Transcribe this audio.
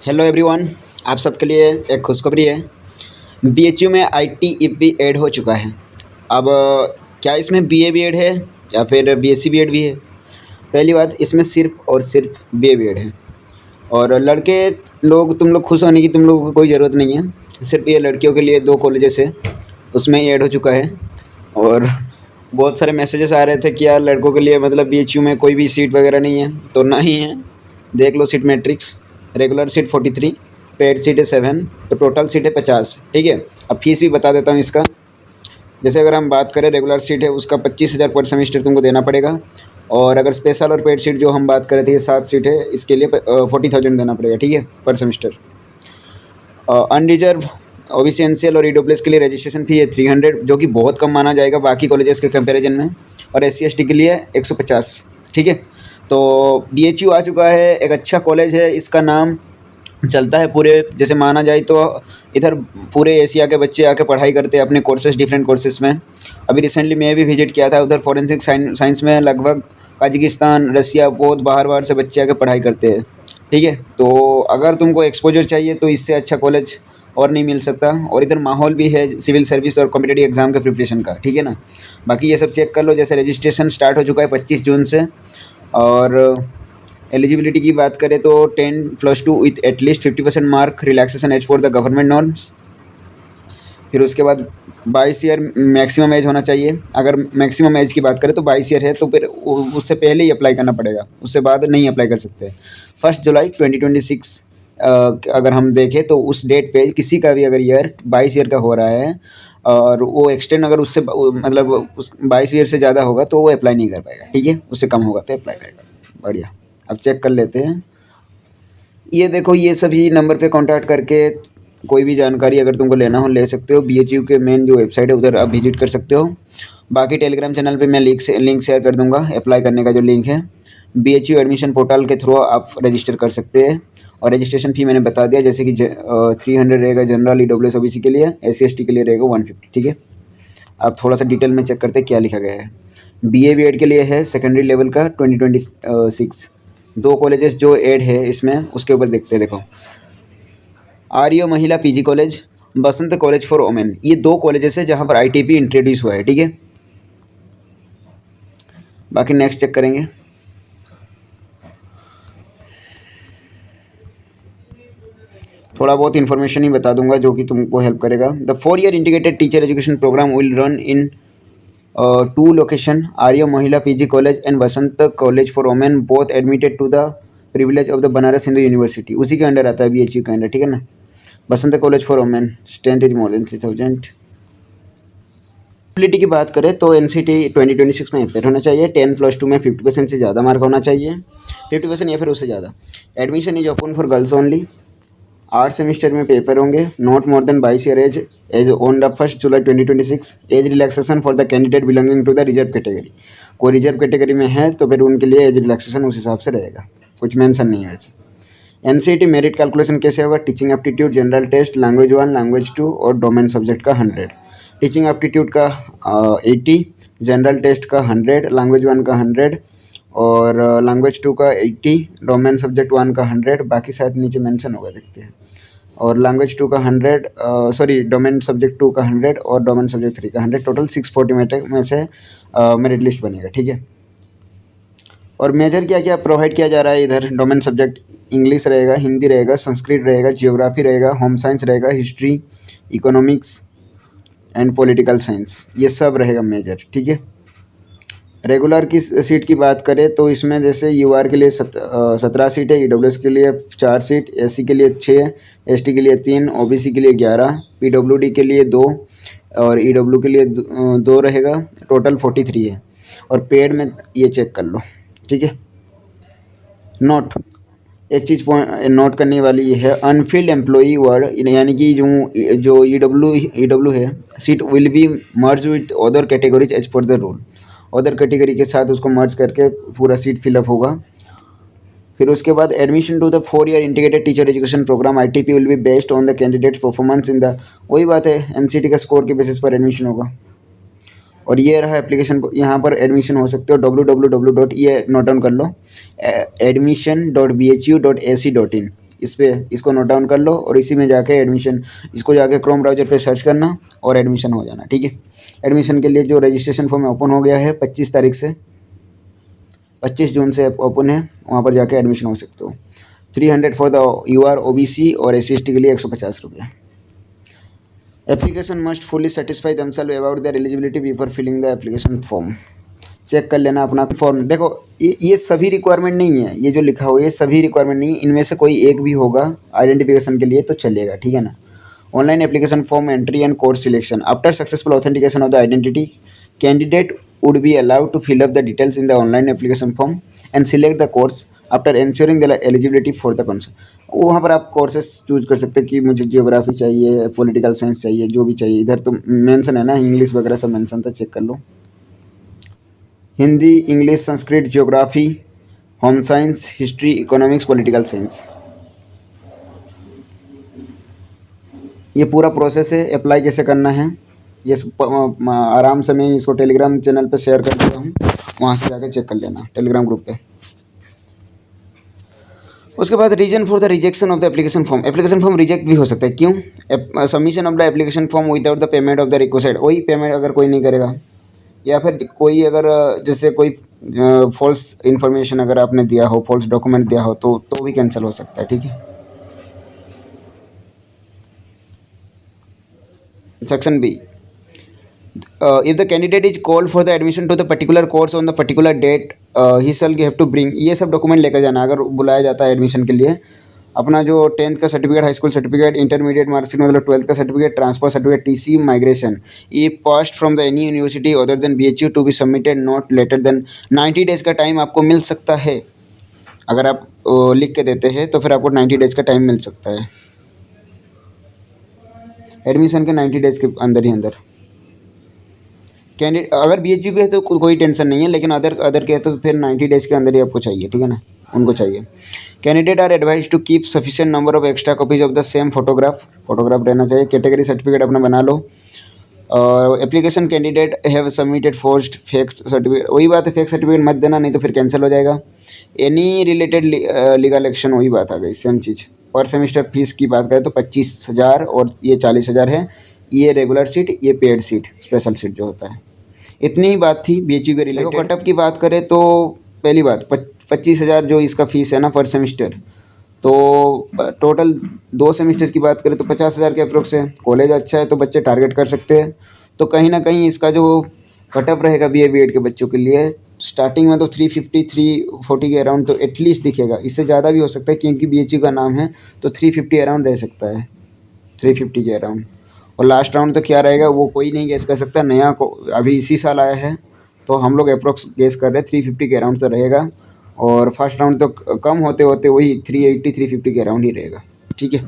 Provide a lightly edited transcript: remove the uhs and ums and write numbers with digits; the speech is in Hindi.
हेलो एवरीवन, आप सबके लिए एक खुशखबरी है। बीएचयू में आईटीईपी ऐड हो चुका है। अब क्या इसमें बीए भी ऐड है या फिर बीएससी भी ऐड भी है? पहली बात, इसमें सिर्फ और सिर्फ बीए भी ऐड है। और लड़के लोग, तुम लोग खुश होने की तुम लोगों को कोई ज़रूरत नहीं है। सिर्फ ये लड़कियों के लिए 2 कॉलेजेस है, उसमें ही ऐड हो चुका है। और बहुत सारे मैसेजेस आ रहे थे कि यार लड़कों के लिए मतलब बीएचयू में कोई भी सीट वगैरह नहीं है, तो ना ही है। देख लो seat matrix, regular seat 43, paid seat है 7, तो टोटल सीट है 50। ठीक है। अब फीस भी बता देता हूँ इसका। जैसे अगर हम बात करें, रेगुलर सीट है उसका 25,000 पर सेमेस्टर तुमको देना पड़ेगा। और अगर स्पेशल और पेड सीट जो हम बात कर रहे थे, ये 7 सीट है, इसके लिए 40,000 देना पड़ेगा। ठीक है, पर सेमेस्टर। अनरिजर्व ओबीसी एनसीएल और ईडब्ल्यूएस के लिए रजिस्ट्रेशन फ़ी है 300, जो कि बहुत कम माना जाएगा बाकी कॉलेजेस के कंपैरिजन में। और एससी एसटी के लिए 150। ठीक है। तो बीएचयू आ चुका है, एक अच्छा कॉलेज है, इसका नाम चलता है पूरे, जैसे माना जाए तो इधर पूरे एशिया के बच्चे आके पढ़ाई करते हैं अपने कोर्सेज, डिफरेंट कोर्सेज में। अभी रिसेंटली मैं भी विजिट किया था उधर। फॉरेंसिक साइंस में लगभग कजाकिस्तान, रसिया, बहुत बाहर बाहर से बच्चे आके पढ़ाई करते हैं। ठीक है। तो अगर तुमको एक्सपोजर चाहिए तो इससे अच्छा कॉलेज और नहीं मिल सकता। और इधर माहौल भी है सिविल सर्विस और कॉम्पिटिटिव एग्ज़ाम के प्रिपरेशन का। ठीक है ना। बाकी ये सब चेक कर लो। जैसे रजिस्ट्रेशन स्टार्ट हो चुका है 25 जून से। और एलिजिबिलिटी की बात करें तो 10+2 with at least 50% mark relaxation as for the government norms. फिर उसके बाद 22 ईयर मैक्सिमम एज होना चाहिए। अगर मैक्सिमम एज की बात करें तो 22 ईयर है, तो फिर उससे पहले ही अप्लाई करना पड़ेगा, उससे बाद नहीं अप्लाई कर सकते। 1 जुलाई 2026 अगर हम देखें तो उस डेट पे किसी का भी अगर ईयर 22 ईयर का हो रहा है और वो एक्सटेंड अगर उससे मतलब उस 22 ईयर से ज़्यादा होगा तो वो अप्लाई नहीं कर पाएगा। ठीक है। उससे कम होगा तो अप्लाई करेगा। बढ़िया। अब चेक कर लेते हैं। ये देखो, ये सभी नंबर पे कांटेक्ट करके कोई भी जानकारी अगर तुमको लेना हो ले सकते हो। बीएचयू के मेन जो वेबसाइट है उधर आप विजिट कर सकते हो। बाकी टेलीग्राम चैनल पे मैं लिंक शेयर कर दूंगा, अप्लाई करने का जो लिंक है। बीएचयू एडमिशन पोर्टल के थ्रू आप रजिस्टर कर सकते हैं। और रजिस्ट्रेशन फ़ी मैंने बता दिया, जैसे कि 300 रहेगा जनरल, ईडब्ल्यूएस ओबीसी के लिए, एससी एसटी के लिए रहेगा 150। ठीक है। अब थोड़ा सा डिटेल में चेक करते हैं क्या लिखा गया है। बीए बीएड के लिए है सेकेंडरी लेवल का 2026। 2 कॉलेजेस जो ऐड है इसमें, उसके ऊपर देखते हैं। देखो, आर्य Mahila PG college, Basant college for women, ये 2 कॉलेजेस है जहाँ पर आईटीपी इंट्रोड्यूस हुआ है। ठीक है। बाकी नेक्स्ट चेक करेंगे। थोड़ा बहुत इन्फॉर्मेशन ही बता दूंगा जो कि तुमको हेल्प करेगा। The 4 year integrated teacher education programme will run in 2 location, Arya Mahila PG college and Basant college for women, both admitted to the privilege of the Banaras Hindu university. उसी के अंडर आता है बीएचयू के अंडर। ठीक है ना। Basant college for women, strength is more than 3000। Eligibility की बात करें तो एनसीटी 2026 में अपेयर होना चाहिए। 10+2 में 50% से ज़्यादा मार्क होना चाहिए, 50% या फिर उससे ज़्यादा। Admission is open for girls only. 8 semester में पेपर होंगे। Not more than 22 year age on the 1 July 2026। Age relaxation for the candidate belonging to the reserve category. कोई रिजर्व कैटेगरी में है तो फिर उनके लिए एज रिलैक्सेशन उस हिसाब से रहेगा, कुछ मेंशन नहीं है वैसे। एनसीईटी मेरिट कैलकुलेशन कैसे होगा? Teaching aptitude, general test, language 1, language 2 और डोमेन सब्जेक्ट का 100। टीचिंग एप्टीट्यूड का 80, जनरल टेस्ट का 100, लैंग्वेज 1 का 100 और लैंग्वेज 2 का 80, डोमेन सब्जेक्ट 1 का 100। बाकी शायद नीचे मेंशन होगा, देखते हैं। और लैंग्वेज 2 का 100, सॉरी डोमेन सब्जेक्ट 2 का 100 और डोमेन सब्जेक्ट 3 का 100। टोटल 640 में से मेरिट लिस्ट बनेगा। ठीक है। और मेजर क्या क्या प्रोवाइड किया जा रहा है इधर? डोमेन सब्जेक्ट इंग्लिश रहेगा, हिंदी रहेगा, संस्कृत रहेगा, जियोग्राफी रहेगा, होम साइंस रहेगा, history, economics and political science, ये सब रहेगा मेजर। ठीक है। रेगुलर की सीट की बात करें तो इसमें जैसे यूआर के लिए 17 सीट है, ईडब्ल्यूएस के लिए 4 सीट, एससी के लिए 6, एसटी के लिए 3, ओबीसी के लिए 11, पीडब्ल्यूडी के लिए 2 और ईडब्ल्यू के लिए 2 रहेगा। टोटल 43 है। और पेड में ये चेक कर लो। ठीक है। नोट, एक चीज़ नोट करने वाली ये है, अनफिल्ड एम्प्लॉई वर्ड, यानी कि जो ईडब्ल्यू है seat will be merge with other categories as per the rule. Other category के साथ उसको मर्ज करके पूरा सीट फिलअप होगा। फिर उसके बाद admission to the 4 year integrated teacher education programme ITP will be based on the candidate's performance in the, वही बात है, एनसीटी का स्कोर के बेसिस पर एडमिशन होगा। और ये रहा एप्लीकेशन, यहाँ पर एडमिशन हो सकते हो। www. ये नोट डाउन कर लो, admission.bhu.ac.in, इस पर इसको नोट डाउन कर लो और इसी में जाके एडमिशन, इसको जाके क्रोम ब्राउज़र पे सर्च करना और एडमिशन हो जाना, ठीक है। एडमिशन के लिए जो रजिस्ट्रेशन फॉर्म ओपन हो गया है 25 तारीख से, 25 जून से ओपन है, वहाँ पर जाके एडमिशन हो सकते हो। 300 फॉर द UR OBC और SC ST के लिए 150 रुपये। Application must fully satisfy themselves about their eligibility before filling the application form. Check कर लेना अपना फॉर्म। देखो ये सभी रिक्वायरमेंट नहीं है, ये जो लिखा हुआ है ये सभी रिक्वायरमेंट नहीं है, इनमें से कोई एक भी होगा आइडेंटिफिकेशन के लिए तो चलेगा, ठीक है ना। Online application form entry and course selection. After successful authentication of the identity, candidate would be allowed to fill up the details in the online application form and select the course after ensuring the eligibility for the course। वहाँ पर आप कोर्सेस चूज कर सकते हैं कि मुझे जियोग्राफी चाहिए, पॉलिटिकल साइंस चाहिए, जो भी चाहिए। इधर तो मेंशन है ना, इंग्लिश वगैरह सब मेंशन था, चेक कर लो। Hindi, English, Sanskrit, geography, home science, history, economics, political science. ये पूरा प्रोसेस है। अप्लाई कैसे करना है ये आराम से मैं इसको टेलीग्राम चैनल पे शेयर कर दिया हूँ, वहाँ से जाकर चेक कर लेना टेलीग्राम ग्रुप पे। उसके बाद reason for the rejection of the application form. Application form reject भी हो सकता है, क्यों? Submission of the application form without the payment of the requested. वही पेमेंट अगर कोई नहीं करेगा, या फिर कोई अगर जैसे कोई फॉल्स इन्फॉर्मेशन अगर आपने दिया हो, फॉल्स डॉक्यूमेंट दिया हो तो भी कैंसिल हो सकता है, ठीक है। Section B, if the candidate is called for the admission to the particular course on the particular date, he shall have to bring, ये सब डॉक्यूमेंट लेकर जाना। अगर बुलाया जाता है एडमिशन के लिए, अपना जो 10th का certificate, high school certificate, intermediate marksheet मतलब 12th का certificate, transfer certificate, TC, migration, ये passed from the any university other than BHU to be submitted not later than 90 days का टाइम आपको मिल सकता है। अगर आप लिख के देते हैं तो फिर आपको 90 डेज़ का टाइम मिल सकता है, एडमिशन के 90 डेज़ के अंदर ही अंदर। कैंडिडेट अगर BHU के है तो कोई टेंशन नहीं है, लेकिन अदर के है तो फिर 90 डेज़ के अंदर ही आपको चाहिए, ठीक है ना, उनको चाहिए। Candidate are advise to keep sufficient number of extra copies of the same photograph रहना चाहिए। कैटेगरी सर्टिफिकेट अपना बना लो। और application candidate have submitted forced fake certificate, वही बात है, फेक सर्टिफिकेट मत देना, नहीं तो फिर कैंसिल हो जाएगा। एनी रिलेटेड लीगल एक्शन, वही बात आ गई, सेम चीज़। पर सेमिस्टर फीस की बात करें तो 25,000 और ये 40,000 है। ये रेगुलर सीट, ये पेड सीट, स्पेशल सीट जो होता है। इतनी ही बात थी BHU के रिलेटेड। कटअप की बात करें तो पहली बात 25,000 जो इसका फ़ीस है ना पर सेमिस्टर, तो टोटल 2 सेमिस्टर की बात करें तो 50,000 के अप्रोक्स है। कॉलेज अच्छा है तो बच्चे टारगेट कर सकते हैं। तो कहीं ना कहीं इसका जो कटअप रहेगा BA BEd के बच्चों के लिए स्टार्टिंग में तो 350 340 के अराउंड तो एटलीस्ट दिखेगा। इससे ज़्यादा भी हो सकता है क्योंकि BHU का नाम है, तो 350 अराउंड रह सकता है, 350 के अराउंड। और लास्ट राउंड तो क्या रहेगा वो कोई नहीं गेस कर सकता, नया को अभी इसी साल आया है, तो हम लोग अप्रोक्स गेस कर रहे हैं 350 के अराउंड तो रहेगा। और फर्स्ट राउंड तो कम होते होते वही 380 350 के अराउंड ही रहेगा, ठीक है।